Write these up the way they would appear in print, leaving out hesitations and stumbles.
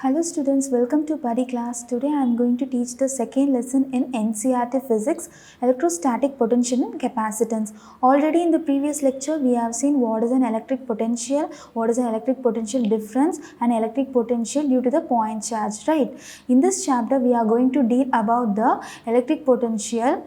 Hello students, welcome to Buddy class. Today I am going to teach the second lesson in NCERT Physics, Electrostatic Potential and Capacitance. Already in the previous lecture we have seen what is an electric potential, what is an electric potential difference and electric potential due to the point charge, right? In this chapter we are going to deal about the electric potential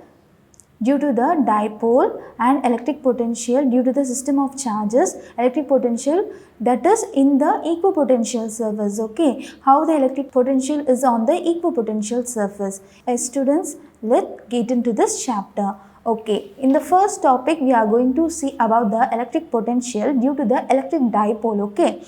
due to the dipole and electric potential due to the system of charges, electric potential that is in the equipotential surface. Okay, how the electric potential is on the equipotential surface. Students, let's get into this chapter. Okay, in the first topic we are going to see about the electric potential due to the electric dipole. Okay,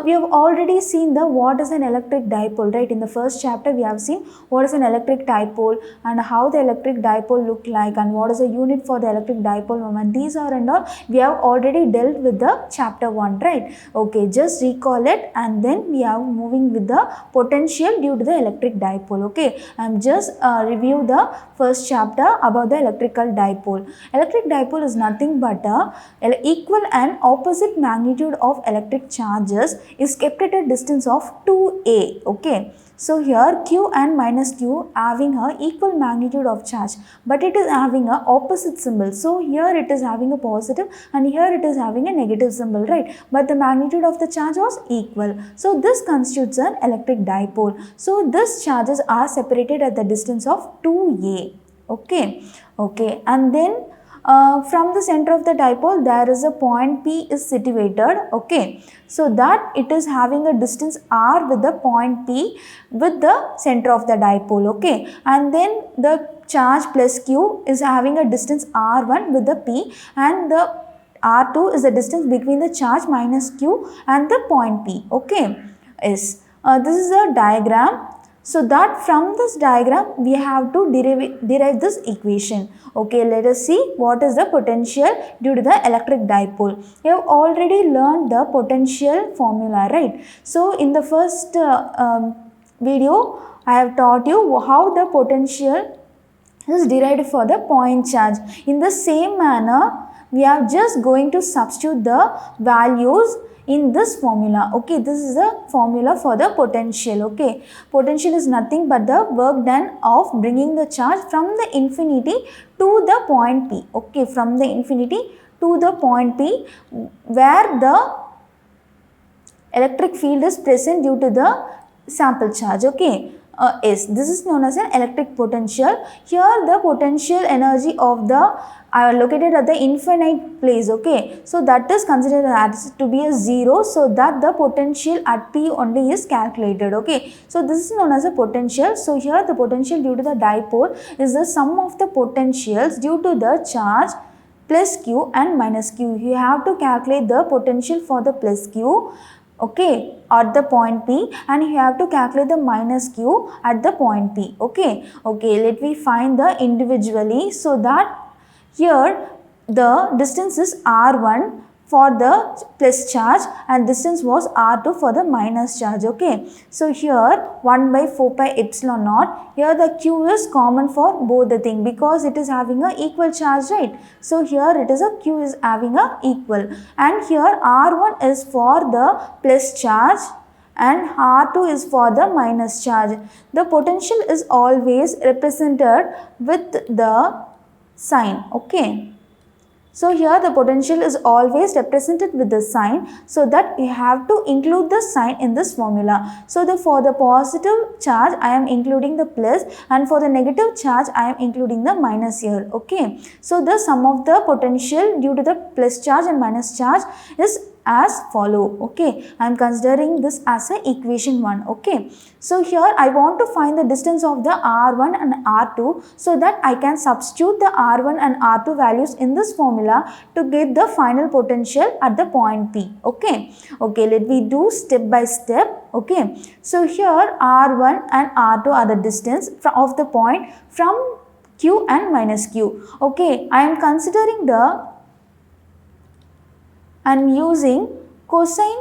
we have already seen the what is an electric dipole, right? In the first chapter we have seen what is an electric dipole and how the electric dipole look like and what is the unit for the electric dipole moment. These are and all we have already dealt with the chapter 1, right? Okay, just recall it and then we are moving with the potential due to the electric dipole. Okay, I am just review the first chapter about the electrical dipole. Electric dipole is nothing but equal and opposite magnitude of electric charges is kept at a distance of 2a. Okay, so here Q and minus Q having a equal magnitude of charge, but it is having a opposite symbol. So here it is having a positive and here it is having a negative symbol, right? But the magnitude of the charge was equal. So this constitutes an electric dipole. So these charges are separated at the distance of 2a. Okay, and then from the center of the dipole there is a point P is situated. Okay, so that it is having a distance r with the point P with the center of the dipole. Okay, and then the charge plus Q is having a distance r1 with the P and the r2 is the distance between the charge minus Q and the point P. Okay, this is a diagram. So that from this diagram we have to derive this equation. Okay, let us see what is the potential due to the electric dipole. You have already learned the potential formula, right? So in the first video I have taught you how the potential is derived for the point charge. In the same manner we are just going to substitute the values in this formula. Okay, this is the formula for the potential. Okay, potential is nothing but the work done of bringing the charge from the infinity to the point P. Okay, from the infinity to the point P where the electric field is present due to the sample charge. Okay, this is known as an electric potential. Here the potential energy of the are located at the infinite place. Okay, so that is considered as to be a 0, so that the potential at P only is calculated. Okay, so this is known as a potential. So here the potential due to the dipole is the sum of the potentials due to the charge plus Q and minus Q. You have to calculate the potential for the plus Q, okay, at the point P, and you have to calculate the minus Q at the point P. Okay, let me find the individually. So that here the distance is r1 for the plus charge and distance was r2 for the minus charge. Okay, so here 1 by 4 pi epsilon naught. Here the Q is common for both the thing because it is having a equal charge, right? So here it is a Q is having a equal, and here r1 is for the plus charge and r2 is for the minus charge. The potential is always represented with the sign. Okay, so here the potential is always represented with the sign, so that you have to include the sign in this formula. So for the positive charge I am including the plus and for the negative charge I am including the minus here. Okay, so the sum of the potential due to the plus charge and minus charge is as follow. Okay, I am considering this as a equation 1. Okay, so here I want to find the distance of the r1 and r2 so that I can substitute the r1 and r2 values in this formula to get the final potential at the point P. Okay, let me do step by step. Okay, so here r1 and r2 are the distance of the point from Q and minus Q. Okay, I am considering I am using cosine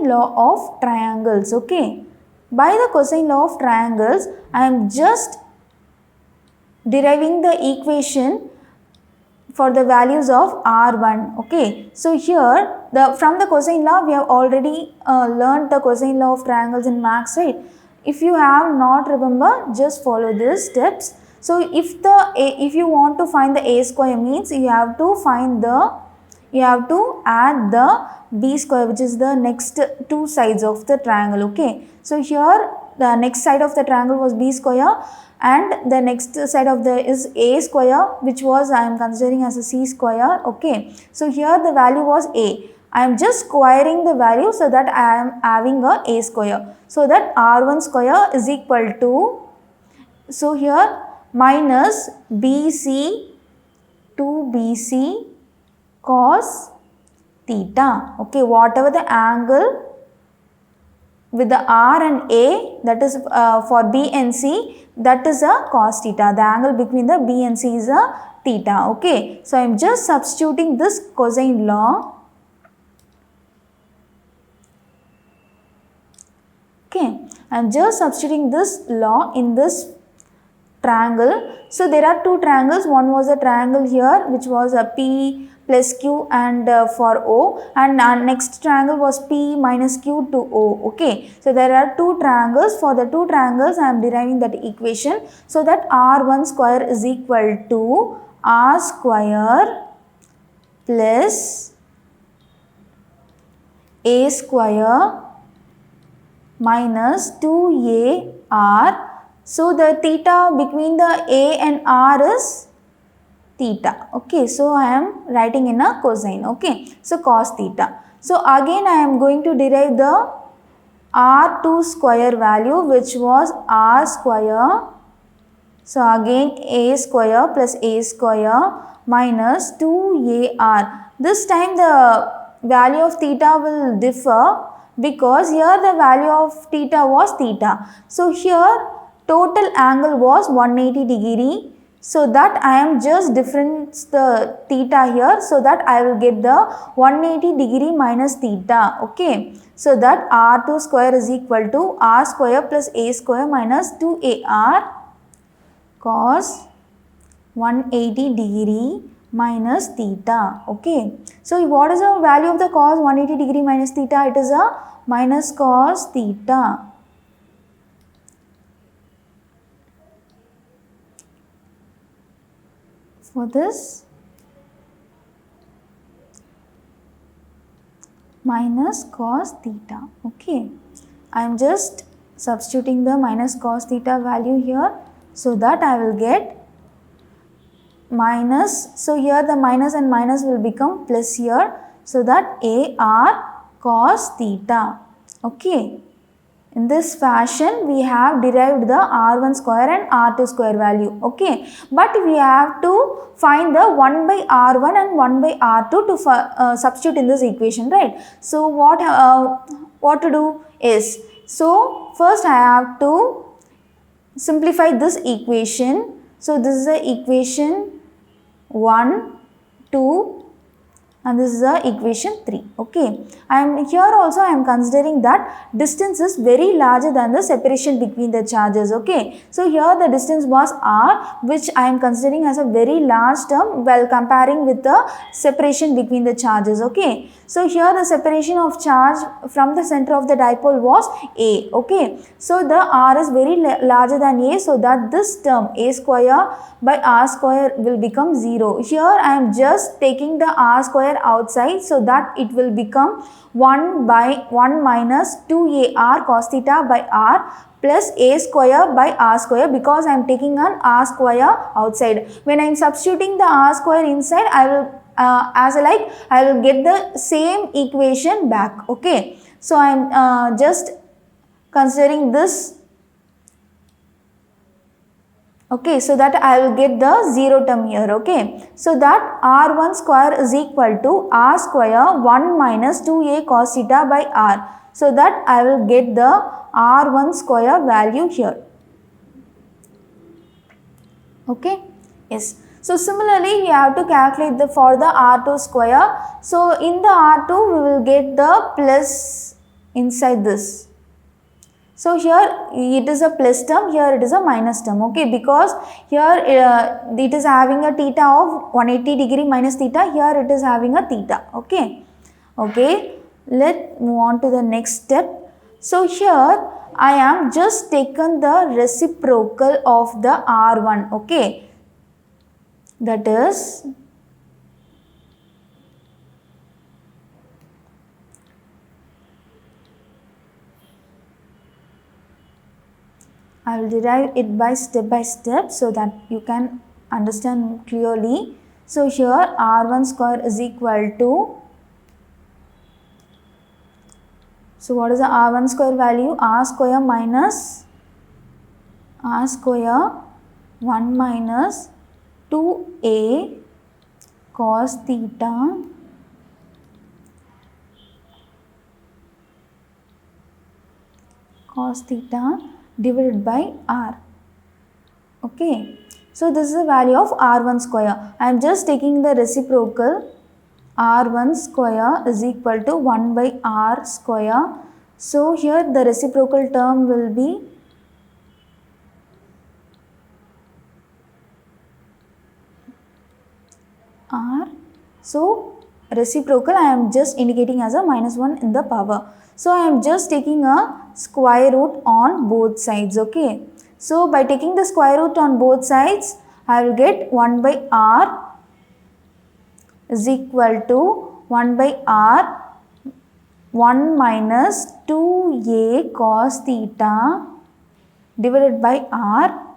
law of triangles. Okay, by the cosine law of triangles I am just deriving the equation for the values of R1. Okay, so here from the cosine law we have already learned the cosine law of triangles in maths, right? If you have not remember, just follow these steps. So if you want to find the a square, means you have to add the b square, which is the next two sides of the triangle. Okay, so here the next side of the triangle was b square, and the next side of the is a square, which was I am considering as a c square. Okay, so here the value was a. I am just squaring the value so that I am having a square. So that r1 square is equal to, so here minus bc 2bc cos theta. Okay, whatever the angle with the r and a, that is for b and c, that is a cos theta. The angle between the b and c is a theta. Okay, so I am just substituting this cosine law. Okay, I am just substituting this law in this triangle. So there are two triangles. One was a triangle here, which was a p plus q and for o, and next triangle was p minus q to o. Okay, so there are two triangles. For the two triangles I am deriving that equation, so that r1 square is equal to r square plus a square minus 2ar. So the theta between the a and r is theta. Okay, so I am writing in a cosine. Okay, so cos theta. So again I am going to derive the r2 square value, which was r square. So again a square plus a square minus 2ar. This time the value of theta will differ, because here the value of theta was theta. So here total angle was 180 degree. So that I am just difference the theta here, so that I will get the 180 degree minus theta. Okay, so that r2 square is equal to r square plus a square minus 2ar cos 180 degree minus theta. Okay, so what is the value of the cos 180 degree minus theta? It is a minus cos theta. For this, minus cos theta. Okay, I am just substituting the minus cos theta value here, so that I will get minus. So here the minus and minus will become plus here, so that ar cos theta. Okay, in this fashion we have derived the r1 square and r2 square value. Okay, but we have to find the 1 by r1 and 1 by r2 to substitute in this equation, right? So what to do is, so first I have to simplify this equation. So this is the equation 1, 2, and this is the equation 3. Okay, I am here also I am considering that distance is very larger than the separation between the charges. Okay, so here the distance was r, which I am considering as a very large term while comparing with the separation between the charges. Okay, so here the separation of charge from the center of the dipole was a. Okay, so the r is very larger than a, so that this term a square by r square will become 0. Here I am just taking the r square outside, so that it will become 1 by 1 minus 2ar cos theta by r plus a square by r square, because I am taking an r square outside. When I am substituting the r square inside, I will I will get the same equation back. Okay, so I am just considering this. Okay, so that I will get the 0 term here. Okay, so that r1 square is equal to r square 1 minus 2a cos theta by r. So that I will get the r1 square value here. Okay, yes. So similarly, we have to calculate for the r2 square. So in the r2, we will get the plus inside this. So here it is a plus term, here it is a minus term, okay, because here it is having a theta of 180 degree minus theta, here it is having a theta, okay. Okay, let's move on to the next step. So here I am just taken the reciprocal of the R1, okay, that is I will derive it by step so that you can understand clearly. So here R1 square is equal to, so what is the R1 square value? R square minus R square 1 minus 2a cos theta divided by R. Okay, so this is the value of R1 square. I am just taking the reciprocal. R1 square is equal to 1 by R square. So here the reciprocal term will be R. So reciprocal I am just indicating as a minus 1 in the power. So I am just taking a square root on both sides, okay. So by taking the square root on both sides, I will get 1 by R is equal to 1 by R 1 minus 2a cos theta divided by R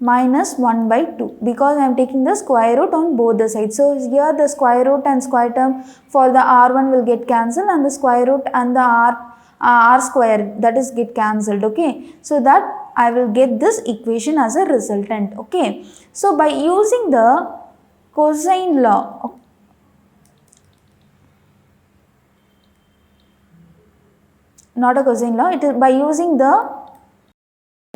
minus 1 by 2, because I am taking the square root on both the sides. So here the square root and square term for the R1 will get cancelled, and the square root and the R square, that is get cancelled, okay. So that I will get this equation as a resultant, okay. So by using the cosine law, not a cosine law, it is by using the,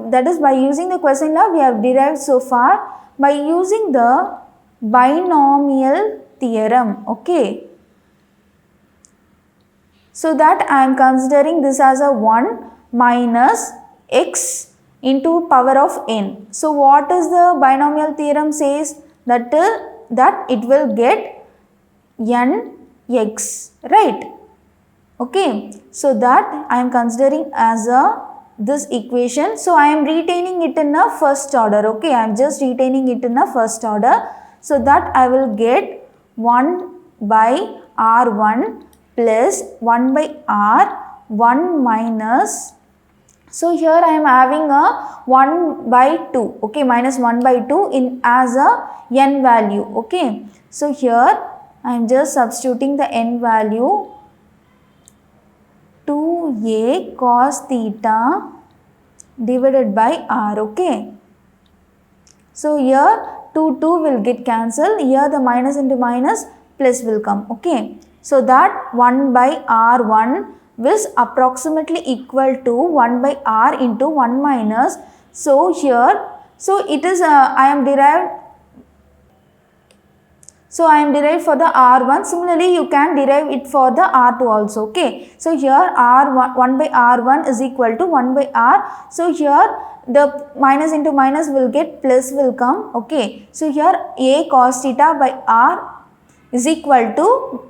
that is by using the cosine law we have derived so far, by using the binomial theorem, okay. So that I am considering this as a 1 minus x into power of n. So what is the binomial theorem says? That it will get nx, right? Okay, so that I am considering as this equation. So I am retaining it in a first order, okay. I am just retaining it in a first order. So that I will get 1 by R1 plus 1 by R 1 minus, so here I am having a 1 by 2, okay, minus 1 by 2 in as a n value, okay. So here I am just substituting the n value, 2a cos theta divided by R, okay. So here 2 will get cancelled, here the minus into minus plus will come, okay. So that 1 by R1 is approximately equal to 1 by R into 1 minus, so here, so it is I am derived for the R1. Similarly, you can derive it for the R2 also, okay. So here R1, 1 by R1 is equal to 1 by R. So here the minus into minus will get plus will come, okay. So here a cos theta by R is equal to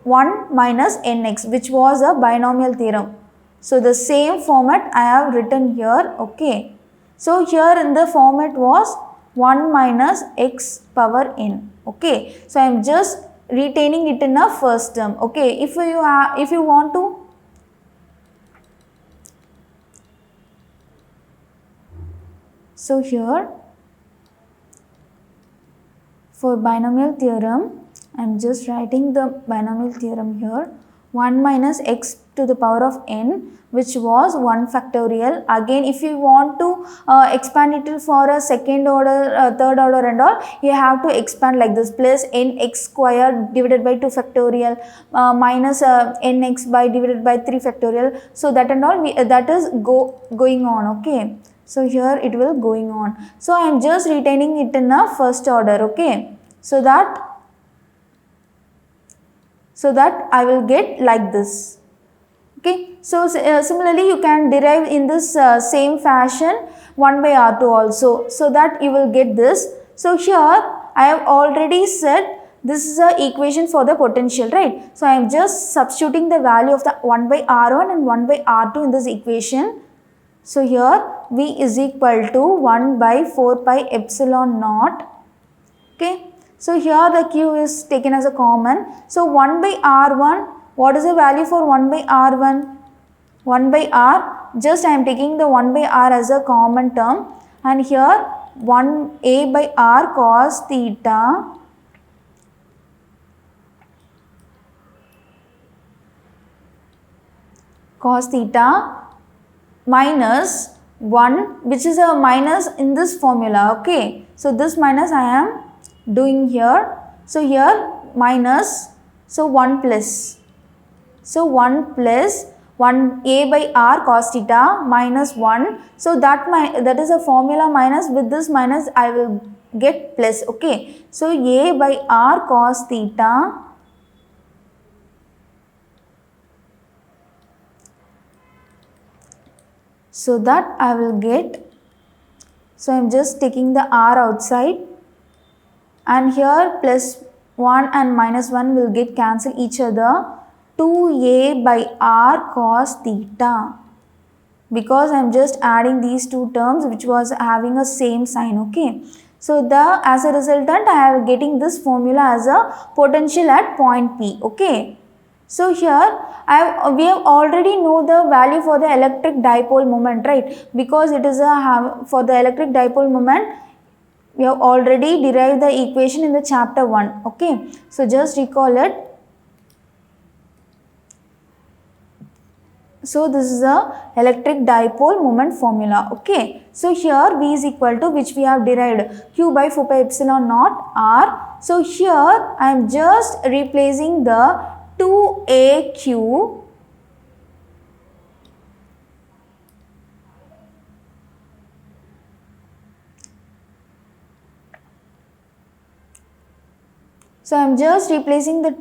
1 minus nx, which was a binomial theorem. So the same format I have written here, okay. So here in the format was 1 minus x power n, okay. So I am just retaining it in a first term, okay. If you want to, so here for binomial theorem I am just writing the binomial theorem here, 1 minus x to the power of n, which was 1 factorial. Again, if you want to expand it for a second order, third order and all, you have to expand like this, plus nx square divided by 2 factorial minus nx by divided by 3 factorial. So that and all, that is going on, okay. So here it will going on. So I am just retaining it in a first order, okay. So that I will get like this, Okay, so similarly you can derive in this same fashion 1 by R2 also, so that you will get this. So here I have already said this is a equation for the potential, right? So I am just substituting the value of the 1 by R1 and 1 by R2 in this equation. So here V is equal to 1 by 4 pi epsilon naught. Okay, so here the Q is taken as a common. So 1 by R1, what is the value for 1 by R1? 1 by R, just I am taking the 1 by R as a common term, and here 1 A by R cos theta minus 1, which is a minus in this formula. Okay, so this minus I am doing here. So here minus, so 1 plus. So 1 plus 1 A by R cos theta minus 1. So that is a formula minus, with this minus I will get plus. Okay, so A by R cos theta so that I will get, so I am just taking the R outside, and here plus 1 and minus 1 will get cancel each other. 2A by R cos theta, because I am just adding these two terms which was having a same sign. Okay, so as a resultant I am getting this formula as a potential at point P. Okay, so here we have already know the value for the electric dipole moment, right? Because it is for the electric dipole moment we have already derived the equation in the chapter 1. Okay, so just recall it. So this is a electric dipole moment formula. Okay, so here V is equal to, which we have derived, Q by 4 pi epsilon naught R. So here I am just replacing the 2AQ so I am just replacing the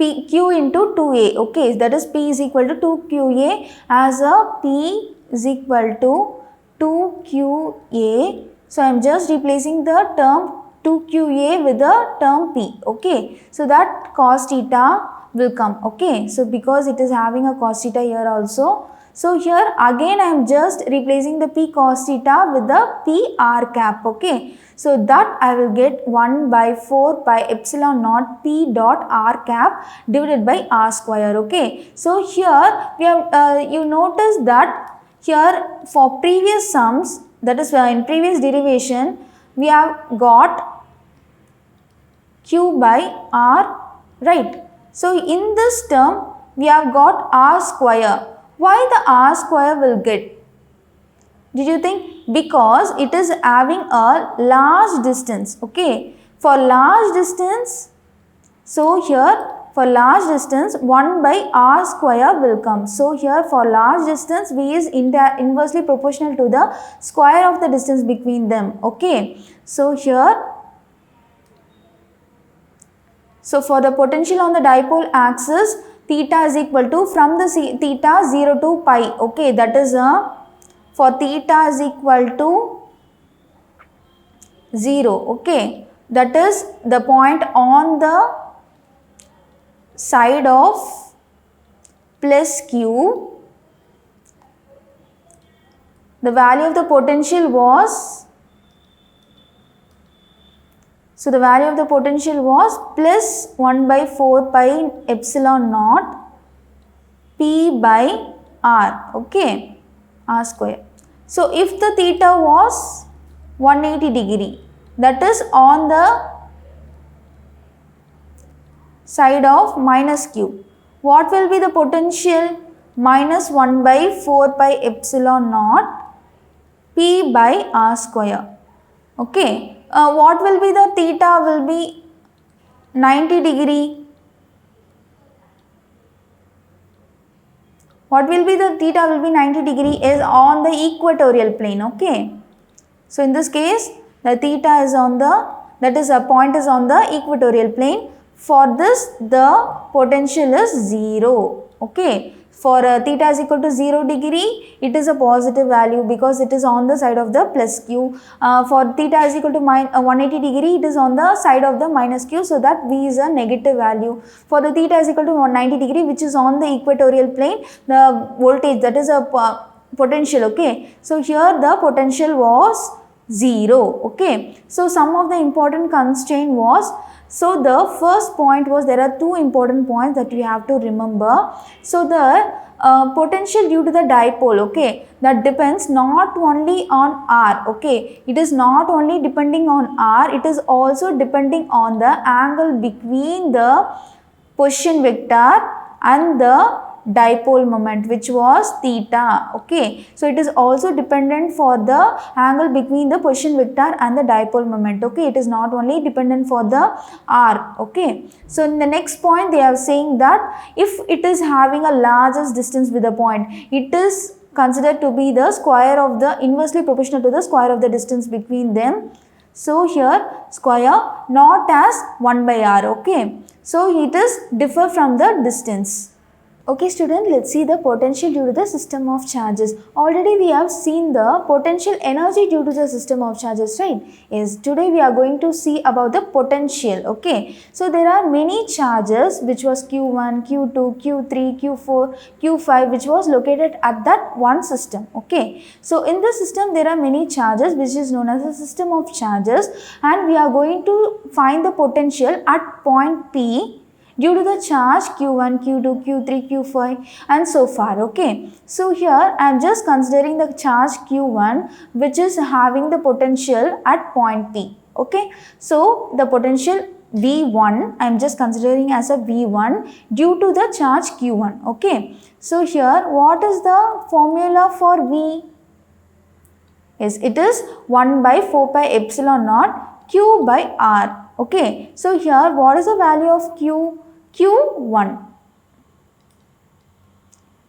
Q into 2A. Okay, that is P is equal to 2QA as a P is equal to 2QA. So I am just replacing the term 2QA with the term P. Okay, so that cos theta will come. Okay, so because it is having a cos theta here also, so here again I am just replacing the P cos theta with the P R cap. Okay, so that I will get 1 by 4 pi epsilon naught P dot R cap divided by R square. Okay, so here we have you notice that here for previous sums, that is in previous derivation, we have got Q by R, right? So in this term we have got R square. Why the R square will get? Did you think? Because it is having a large distance. Okay, for large distance, so here for large distance 1 by R square will come. So here for large distance V is inversely proportional to the square of the distance between them. Okay, so here, so for the potential on the dipole axis, theta is equal to, from the theta 0 to pi. Okay, that is for theta is equal to 0. Okay, that is the point on the side of plus Q. The value of the potential was, so the value of the potential was plus 1 by 4 pi epsilon naught P by R. Okay, R square. So if the theta was 180 degree, that is on the side of minus Q, what will be the potential? Minus 1 by 4 pi epsilon naught P by R square. Okay, what will be the theta? Will be 90 degree. What will be the theta? Will be 90 degree is on the equatorial plane. Okay, so in this case the theta is on the, that is a point is on the equatorial plane. For this the potential is 0. Okay, For theta is equal to 0 degree, it is a positive value because it is on the side of the plus q. For theta is equal to 180 degree, it is on the side of the minus q, so that V is a negative value. For the theta is equal to 190 degree, which is on the equatorial plane, the voltage, that is a potential, okay. So here the potential was 0, okay. So some of the important constraint was, so the first point was, there are two important points that we have to remember. So the potential due to the dipole, okay, that depends not only on R, okay, it is not only depending on R, it is also depending on the angle between the position vector and the dipole moment, which was theta, okay. So it is also dependent for the angle between the position vector and the dipole moment, okay. It is not only dependent for the R, okay. So in the next point they are saying that if it is having a largest distance with a point, it is considered to be the square of the, inversely proportional to the square of the distance between them. So here square not as 1 by R, okay. So it is differ from the distance. Okay student, let's see the potential due to the system of charges. Already we have seen the potential energy due to the system of charges, right? Yes, today we are going to see about the potential, okay. So there are many charges which was Q1, Q2, Q3, Q4, Q5 which was located at that one system, okay. So in the system there are many charges which is known as a system of charges, and we are going to find the potential at point P due to the charge Q1, Q2, Q3, Q5 and so far, okay. So here I am just considering the charge Q1 which is having the potential at point P, okay. So the potential V1 I am just considering as a V1 due to the charge Q1, okay. So here what is the formula for V? Yes, it is 1 by 4 pi epsilon naught Q by R, okay. So here what is the value of Q? Q1.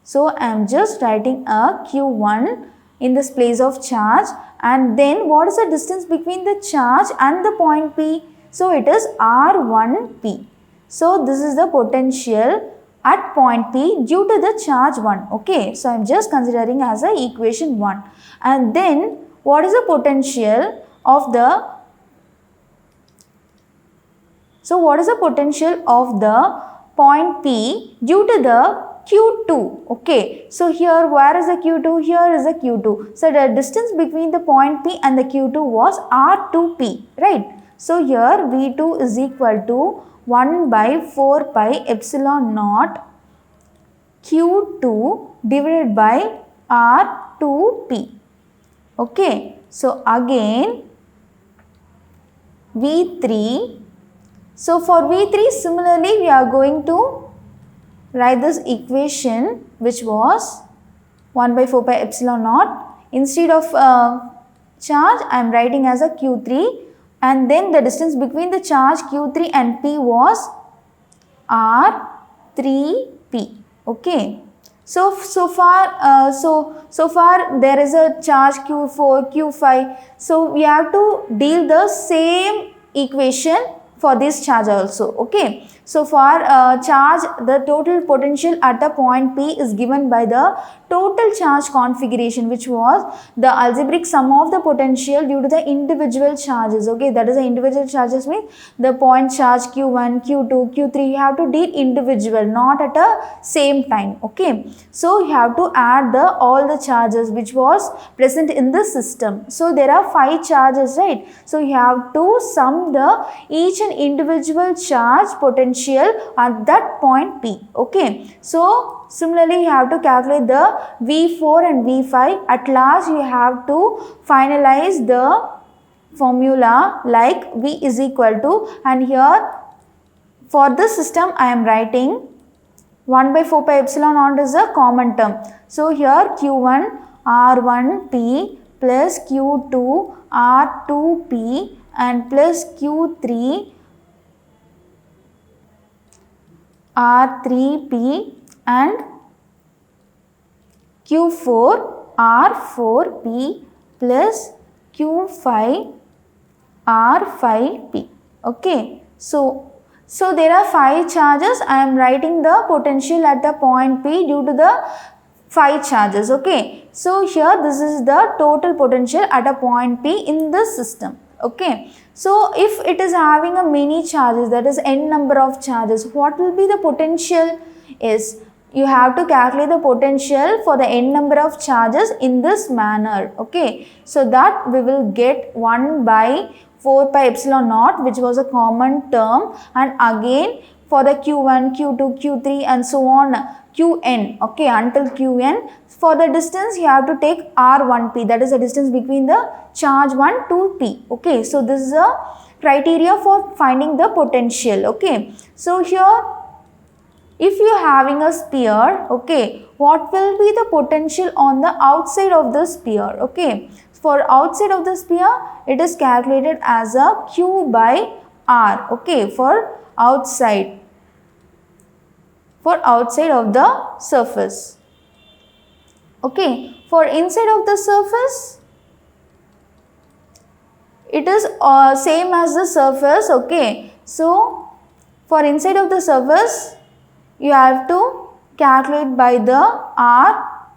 So I am just writing a Q1 in this place of charge, and then what is the distance between the charge and the point P? So it is R1P. So this is the potential at point P due to the charge 1, okay. So I am just considering as a equation 1. And then what is the potential of the, so what is the potential of the point P due to the Q2, okay. So here where is the Q2? Here is the Q2. So the distance between the point P and the Q2 was R2P, right. So here V2 is equal to 1 by 4 pi epsilon naught Q2 divided by R2P, okay. So again V3. So for V3 similarly we are going to write this equation which was 1 by 4 pi epsilon naught. Instead of charge I am writing as a Q3, and then the distance between the charge Q3 and P was R3P, okay. So far there is a charge Q4, Q5. So we have to deal the same equation for this charge also, okay. So for charge, the total potential at the point P is given by the total charge configuration, which was the algebraic sum of the potential due to the individual charges, okay. That is the individual charges means the point charge Q1, Q2, Q3 you have to deal individual, not at a same time, okay. So you have to add the all the charges which was present in the system. So there are 5 charges, right. So you have to sum the each and individual charge potential at that point P, okay. So similarly you have to calculate the V4 and V5. At last you have to finalize the formula like V is equal to, and here for this system I am writing 1 by 4 pi epsilon naught is a common term. So here Q1 R1P plus Q2 R2P and plus Q3 R3P and Q4 R4P plus Q5 R5P, okay. So So there are 5 charges. I am writing the potential at the point P due to the 5 charges. Okay. So here this is the total potential at a point P in this system. Okay. So if it is having a many charges, that is n number of charges, what will be the potential is, you have to calculate the potential for the n number of charges in this manner. Okay. So that we will get 1 by 4 pi epsilon naught, which was a common term, and again for the q1, q2, q3 and so on qn, okay, until qn. For the distance you have to take r1p, that is the distance between the charge 1 to p. Okay, so this is a criteria for finding the potential. Okay, so here if you are having a sphere, okay, what will be the potential on the outside of the sphere? Okay, for outside of the sphere, it is calculated as a q by r. Okay, for outside of the surface. Okay, for inside of the surface, it is same as the surface. Okay, so for inside of the surface, you have to calculate by the r,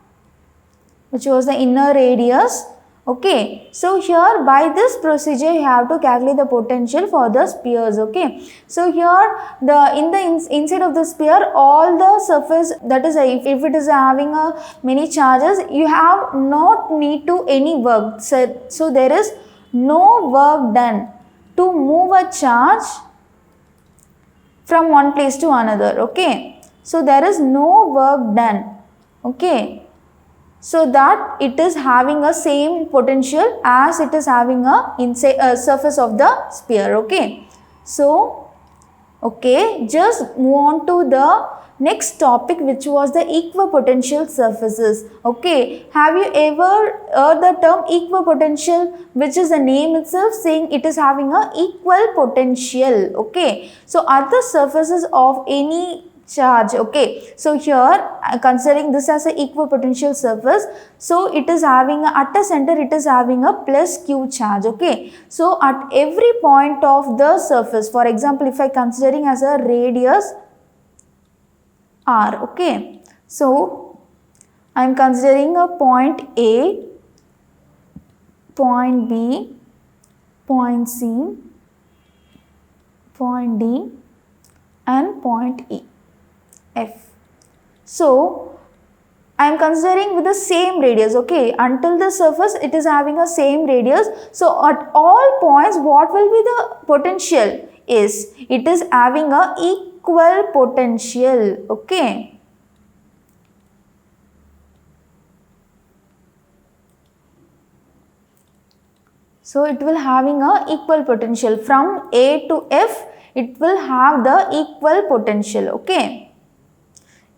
which was the inner radius. Okay, so here by this procedure you have to calculate the potential for the spheres. Okay, so here inside of the sphere, all the surface, that is if it is having a many charges, you have not need to any work. So there is no work done to move a charge from one place to another. Okay, so there is no work done. Okay, so that it is having a same potential as it is having a inside surface of the sphere. Okay, so okay, just move on to the next topic, which was the equipotential surfaces. Okay, have you ever heard the term equipotential, which is the name itself saying it is having a equal potential. Okay, so are the surfaces of any charge. Okay, so here considering this as a equipotential surface, so it is having at a center, it is having a plus q charge. Okay, so at every point of the surface, for example, if I considering as a radius r. Okay, so I am considering a point A, point B, point C, point D and point E, F. So I am considering with the same radius. Okay, until the surface it is having a same radius. So at all points, what will be the potential is, it is having a equal potential. Okay, so it will having a equal potential from A to F, it will have the equal potential. Okay,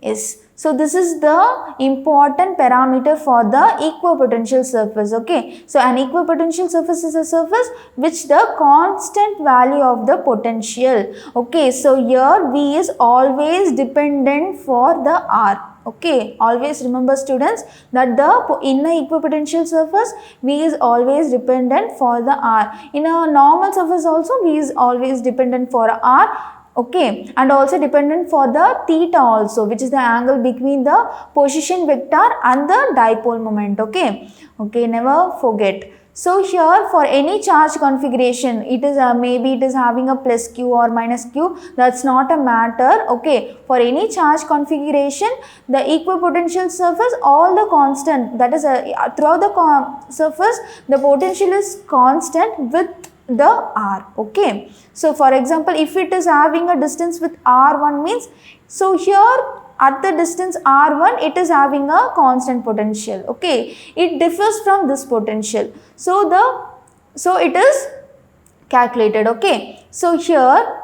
yes. So this is the important parameter for the equipotential surface. Okay, so an equipotential surface is a surface which the constant value of the potential. Okay, so here V is always dependent for the R. Okay, always remember students that the in a equipotential surface V is always dependent for the R. In a normal surface also V is always dependent for R. Okay, and also dependent for the theta also, which is the angle between the position vector and the dipole moment. Okay, okay, never forget. So here for any charge configuration, it is maybe it is having a plus q or minus q, that's not a matter. Okay, for any charge configuration, the equipotential surface, all the constant, that is throughout the surface, the potential is constant with the R. Okay, so for example, if it is having a distance with R1 means, so here at the distance R1 it is having a constant potential. Okay, it differs from this potential, so it is calculated. Okay, so here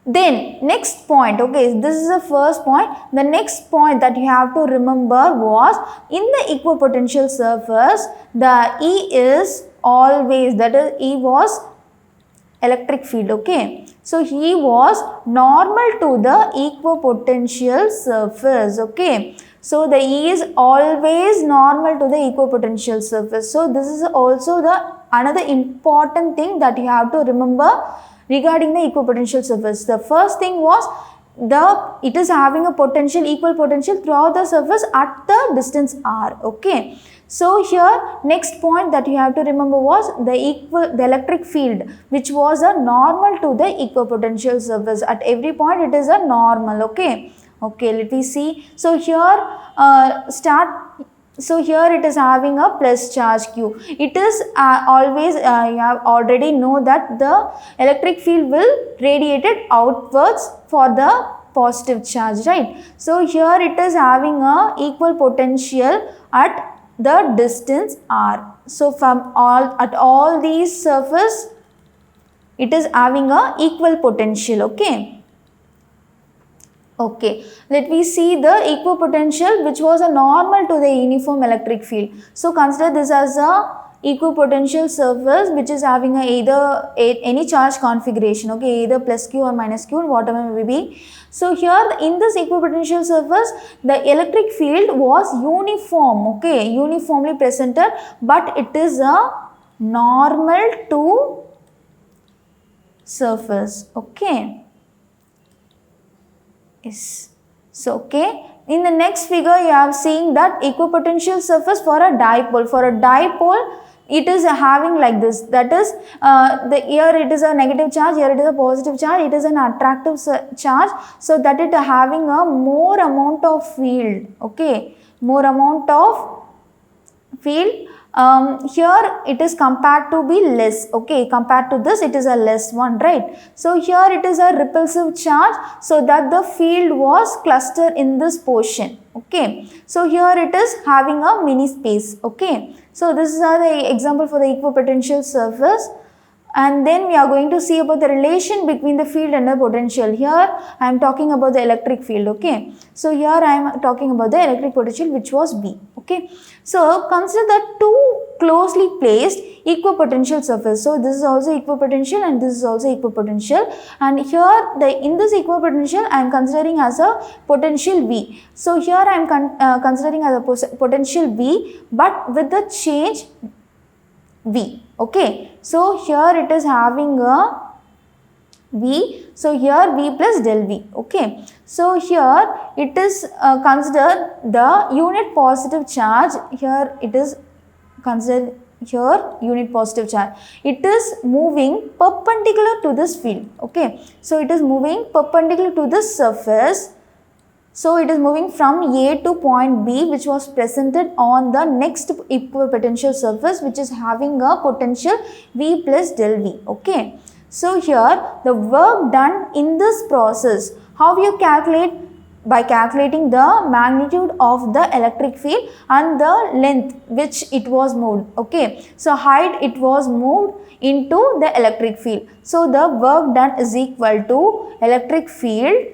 then next point, okay, this is the first point. The next point that you have to remember was, in the equipotential surface, the E is always, that is E was electric field. Okay, so E was normal to the equipotential surface. Okay, So the E is always normal to the equipotential surface. So this is also the another important thing that you have to remember regarding the equipotential surface. The first thing was it is having a potential, equal potential throughout the surface at the distance r. Okay. So here next point that you have to remember was the electric field, which was a normal to the equipotential surface. At every point it is a normal. Okay. Okay, let me see. So here so here it is having a plus charge Q. It is always you have already know that the electric field will radiated outwards for the positive charge, right? So here it is having a equal potential at the distance r. So from all these surface it is having a equal potential. Okay. Okay, let me see the equipotential, which was a normal to the uniform electric field. So consider this as a equipotential surface which is having either any charge configuration, okay, either plus Q or minus Q, whatever may be. So here in this equipotential surface, the electric field was uniform, okay, uniformly presented, but it is a normal to surface. Okay. Yes. So, okay. In the next figure, you have seen that equipotential surface for a dipole. For a dipole, it is having like this. That is, here it is a negative charge, here it is a positive charge. It is an attractive charge. So, that it having a more amount of field. Okay. More amount of field. Here it is compared to be less, okay, compared to this it is a less one, right? So here it is a repulsive charge, so that the field was clustered in this portion, okay. So here it is having a mini space, okay. So this is the example for the equipotential surface. And then we are going to see about the relation between the field and the potential. Here I am talking about the electric field, okay. So here I am talking about the electric potential, which was B, okay. So consider the two closely placed equipotential surface. So this is also equipotential and this is also equipotential, and here in this equipotential I am considering as a potential V. So here I am considering as a potential V, but with the change V, okay. So here it is having a V, so here V plus del V, okay. So here it is considered the unit positive charge, here it is considered here unit positive charge. It is moving perpendicular to this field, okay. So it is moving perpendicular to this surface. So it is moving from A to point B, which was presented on the next equipotential surface, which is having a potential V plus del V, okay. So here the work done in this process, how you calculate? By calculating the magnitude of the electric field and the length which it was moved, okay. So height it was moved into the electric field. So the work done is equal to electric field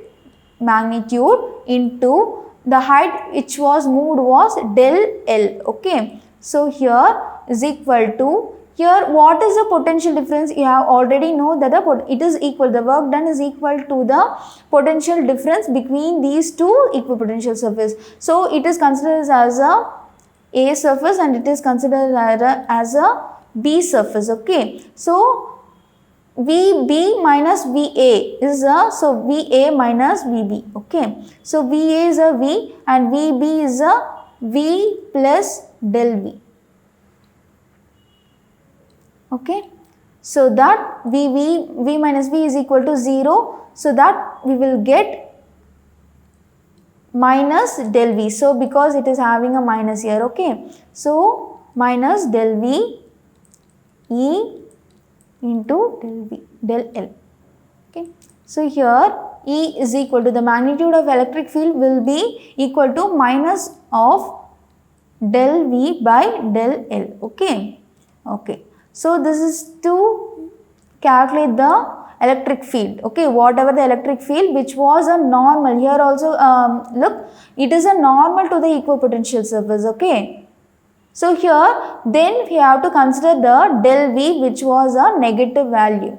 magnitude into the height which was moved was del L, okay. So here is equal to, here what is the potential difference? You have already know that it is equal, the work done is equal to the potential difference between these two equipotential surface. So it is considered as a surface and it is considered as a B surface, okay. So VB minus VA is so VA minus VB, okay. So VA is a V and VB is a V plus del V, okay. So that V minus V is equal to 0, so that we will get minus del V. So because it is having a minus here, okay. So minus del V E into del L, okay. So here E is equal to, the magnitude of electric field will be equal to minus of del V by del L, okay. Okay. So this is to calculate the electric field, okay, whatever the electric field which was a normal, here also look, it is a normal to the equipotential surface, okay. So here then we have to consider the del V which was a negative value.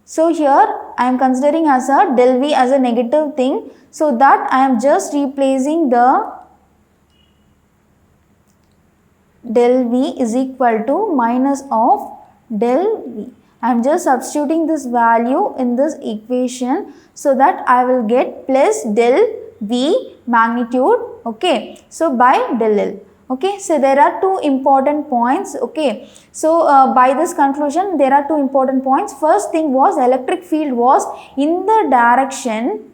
So here I am considering as a del V as a negative thing, so that I am just replacing the del V is equal to minus of del V. I am just substituting this value in this equation so that I will get plus del V magnitude, okay, so by del L. Okay, so there are two important points. Okay, so by this conclusion there are two important points. First thing was electric field was in the direction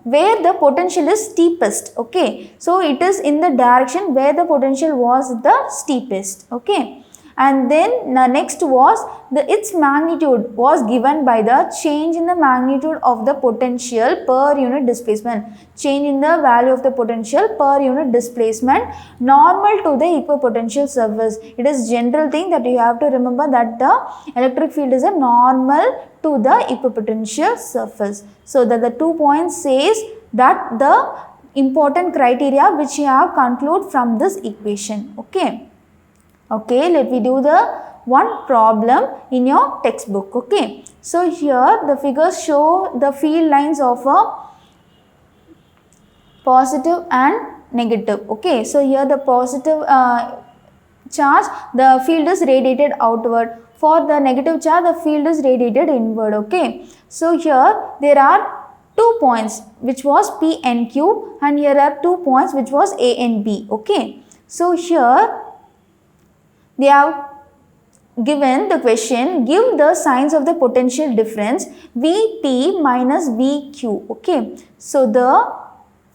where the potential is steepest. Okay, so it is in the direction where the potential was the steepest. Okay, and then the next was its magnitude was given by the change in the magnitude of the potential per unit displacement, change in the value of the potential per unit displacement normal to the equipotential surface. It is general thing that you have to remember that the electric field is a normal to the equipotential surface. So that the 2 points says that the important criteria which you have conclude from this equation. Okay. Okay, let me do the one problem in your textbook. Okay, so here the figures show the field lines of a positive and negative. Okay, so here the positive charge, the field is radiated outward. For the negative charge, the field is radiated inward. Okay, so here there are 2 points which was P and Q, and here are 2 points which was A and B. Okay, so here they have given the question, give the signs of the potential difference Vp minus Vq. Okay, so the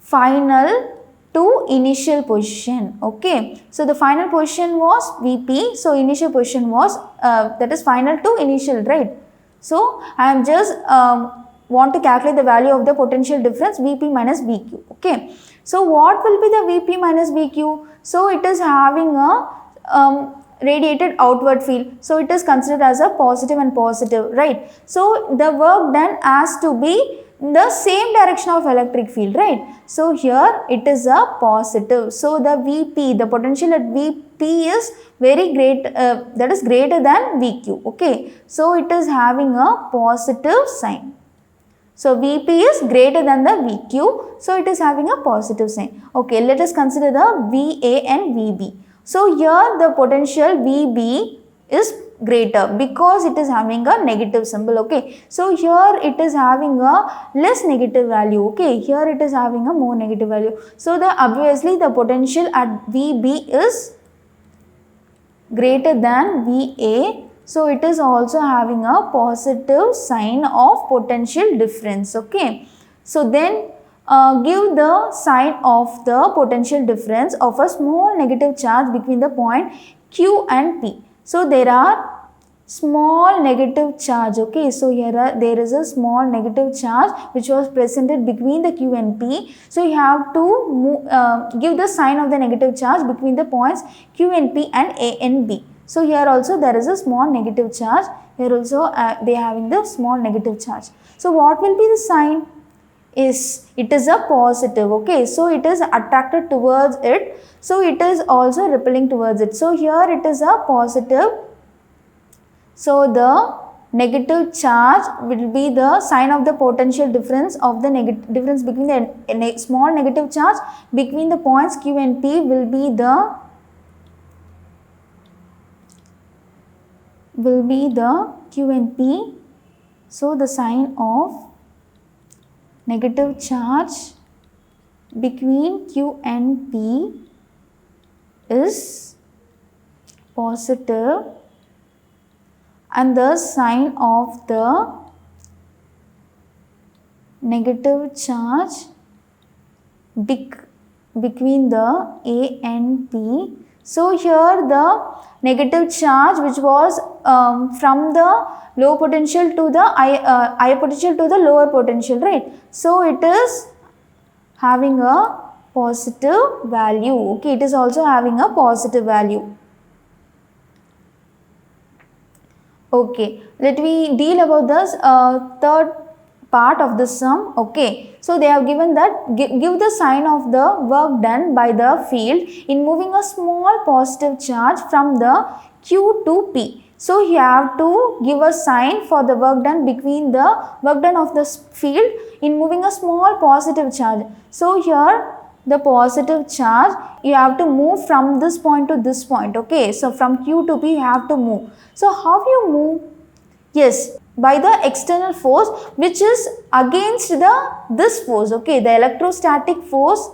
final to initial position. Okay, so the final position was Vp, so initial position was that is final to initial, right? So I am just want to calculate the value of the potential difference Vp minus Vq. Okay, so what will be the Vp minus Vq? So it is having a radiated outward field, so it is considered as a positive and positive, right? So the work done has to be the same direction of electric field, right? So here it is a positive, so the Vp, the potential at Vp is very great, that is greater than Vq. Okay, so it is having a positive sign. So Vp is greater than the Vq, so it is having a positive sign. Okay, let us consider the Va and Vb. So here the potential Vb is greater because it is having a negative symbol. Okay, so here it is having a less negative value. Okay, here it is having a more negative value. So obviously the potential at Vb is greater than Va. So it is also having a positive sign of potential difference. Okay, so then give the sign of the potential difference of a small negative charge between the point Q and P. So there are small negative charge. Okay, so here there is a small negative charge which was presented between the Q and P. So you have to give the sign of the negative charge between the points Q and P and A and B. So here also there is a small negative charge. Here also they are having the small negative charge. So what will be the sign? It is a positive. Okay, so it is attracted towards it, so it is also repelling towards it. So here it is a positive, so the negative charge will be the sign of the potential difference of the difference between the small negative charge between the points Q and P will be the Q and P. So the sign of negative charge between Q and P is positive, and the sign of the negative charge between the A and P. So here the negative charge which was from the low potential to the higher potential to the lower potential, right? So it is having a positive value. Okay, it is also having a positive value. Okay, let me deal about this third part of the sum. Okay, so they have given that give the sign of the work done by the field in moving a small positive charge from the Q to P. So you have to give a sign for the work done between the work done of the field in moving a small positive charge. So here the positive charge, you have to move from this point to this point. Okay, so from Q to P you have to move. So how you move? Yes, by the external force which is against this force. Okay, the electrostatic force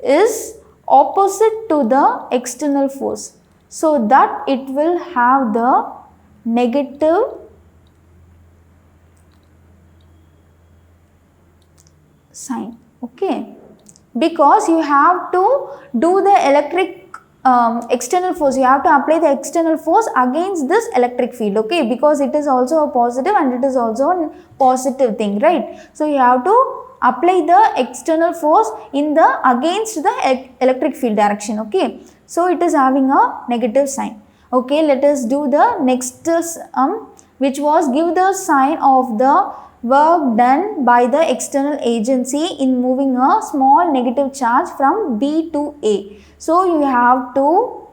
is opposite to the external force, so that it will have the negative sign. Okay, because you have to do the electric external force, you have to apply the external force against this electric field. Okay, because it is also a positive and it is also a positive thing, right? So you have to apply the external force in the against the electric field direction. Okay, so it is having a negative sign. Okay, let us do the next which was give the sign of the work done by the external agency in moving a small negative charge from B to A. So you have to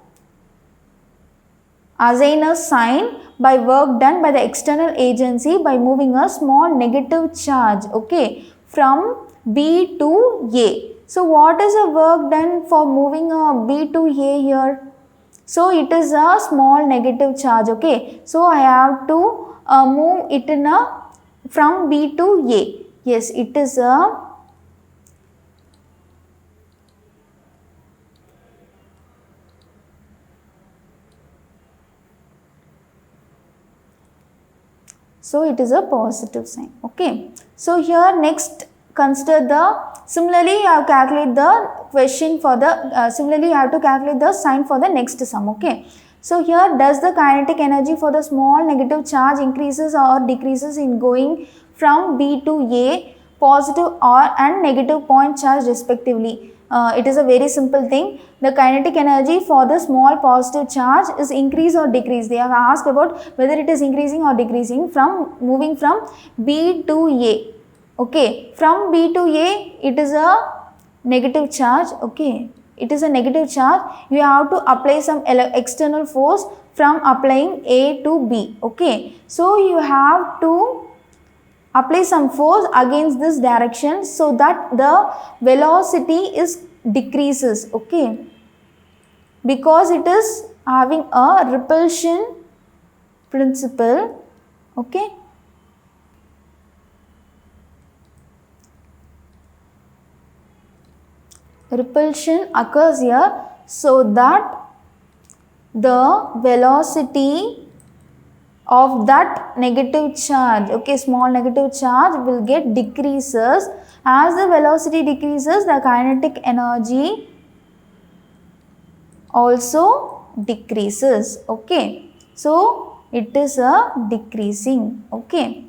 assign a sign by work done by the external agency by moving a small negative charge, okay, from B to A. So what is the work done for moving a B to A here? So it is a small negative charge. Okay, so I have to move it in a from B to A. Yes, it is a positive sign. Okay, so here next consider the, similarly you have to calculate the question for the, similarly you have to calculate the sign for the next sum. Okay, so here does the kinetic energy for the small negative charge increases or decreases in going from B to A, positive or and negative point charge respectively? It is a very simple thing. The kinetic energy for the small positive charge is increase or decrease. They have asked about whether it is increasing or decreasing from moving from B to A. Okay, from B to A it is a negative charge. Okay, it is a negative charge. You have to apply some external force from applying A to B. Okay, so you have to apply some force against this direction so that the velocity is decreases. Okay, because it is having a repulsion principle. Okay, repulsion occurs here, so that the velocity of that negative charge, okay, small negative charge will get decreases. As the velocity decreases, the kinetic energy also decreases. Okay, so it is a decreasing. Okay,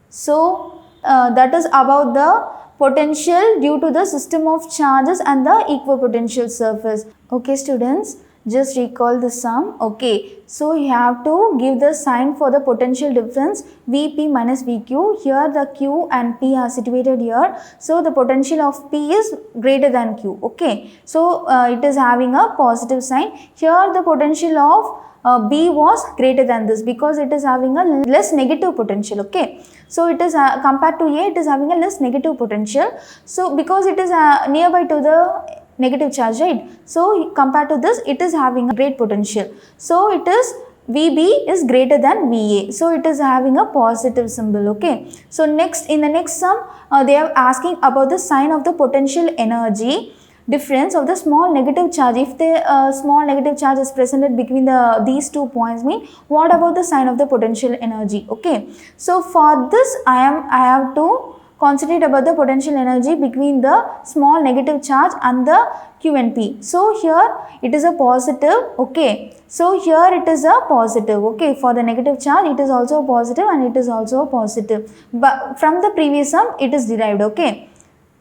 so that is about the potential due to the system of charges and the equipotential surface. Okay students, just recall the sum. Okay, so you have to give the sign for the potential difference Vp minus Vq. Here the Q and P are situated here, so the potential of P is greater than Q. Okay, so it is having a positive sign. Here the potential of B was greater than this because it is having a less negative potential. Okay, so it is compared to A, it is having a less negative potential. So because it is nearby to the negative charge, right? So compared to this, it is having a great potential. So it is VB is greater than VA. So it is having a positive symbol. Okay, so next in the next sum, they are asking about the sign of the potential energy difference of the small negative charge. If the small negative charge is presented between these 2 points, mean what about the sign of the potential energy? Okay, so for this I have to concentrate about the potential energy between the small negative charge and the Q and P. So here it is a positive. Okay, so here it is a positive. Okay, for the negative charge it is also a positive and it is also a positive, but from the previous sum it is derived. Okay,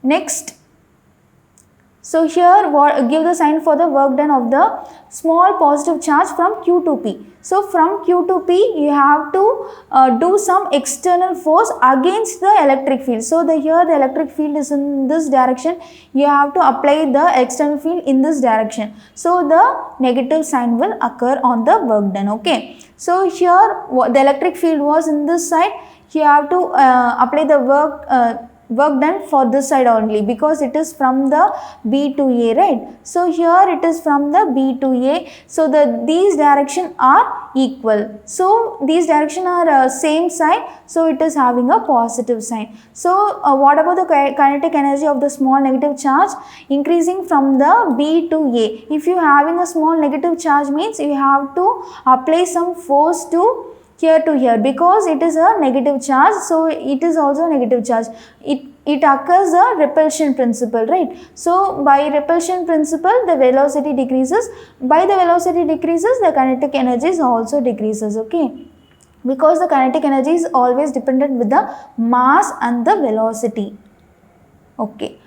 next, so here give the sign for the work done of the small positive charge from Q to P. So from Q to P you have to do some external force against the electric field. So here the electric field is in this direction, you have to apply the external field in this direction. So the negative sign will occur on the work done. Okay, so here the electric field was in this side, you have to apply the work work done for this side only, because it is from the B to A, right? So here it is from the B to A. So these direction are equal. So these direction are same sign. So it is having a positive sign. So what about the kinetic energy of the small negative charge? Increasing from the B to A. If you having a small negative charge means you have to apply some force to here to here, because it is a negative charge, so it is also a negative charge. It occurs a repulsion principle, right? So by repulsion principle the velocity decreases. By the velocity decreases, the kinetic energy also decreases, okay? Because the kinetic energy is always dependent with the mass and the velocity. Okay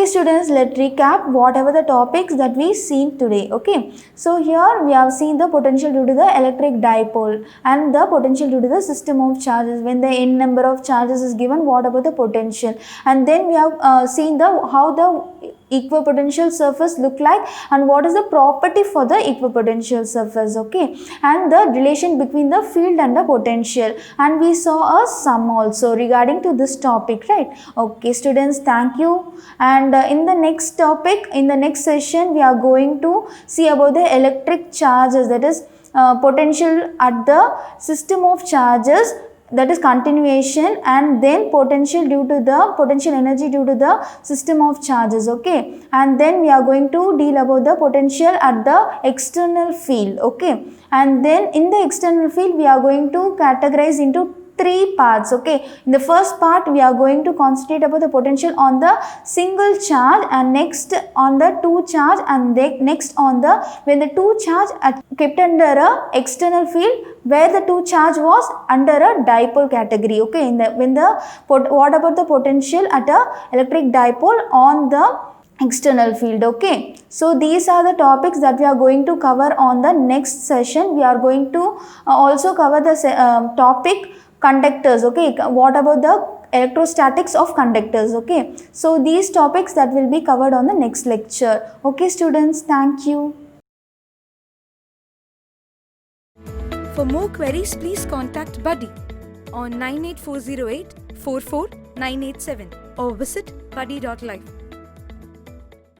students, let's recap whatever the topics that we seen today. Okay, so here we have seen the potential due to the electric dipole and the potential due to the system of charges. When the n number of charges is given, what about the potential? And then we have seen how the equipotential surface look like and what is the property for the equipotential surface, okay, and the relation between the field and the potential, and we saw a sum also regarding to this topic, right? Okay students, thank you. And in the next topic, in the next session, we are going to see about the electric charges, that is potential at the system of charges, that is continuation, and then potential due to the potential energy due to the system of charges, okay, and then we are going to deal about the potential at the external field, okay, and then in the external field we are going to categorize into three parts, okay. In the first part we are going to concentrate about the potential on the single charge, and next on the two charge, and next on the when the two charge are kept under a external field where the two charge was under a dipole category, okay. In the what about the potential at a electric dipole on the external field, okay. So these are the topics that we are going to cover on the next session. We are going to also cover the topic conductors, okay. What about the electrostatics of conductors, okay. So these topics that will be covered on the next lecture. Okay students, thank you. For more queries, please contact Buddy on 98408 44987 or visit buddy.life.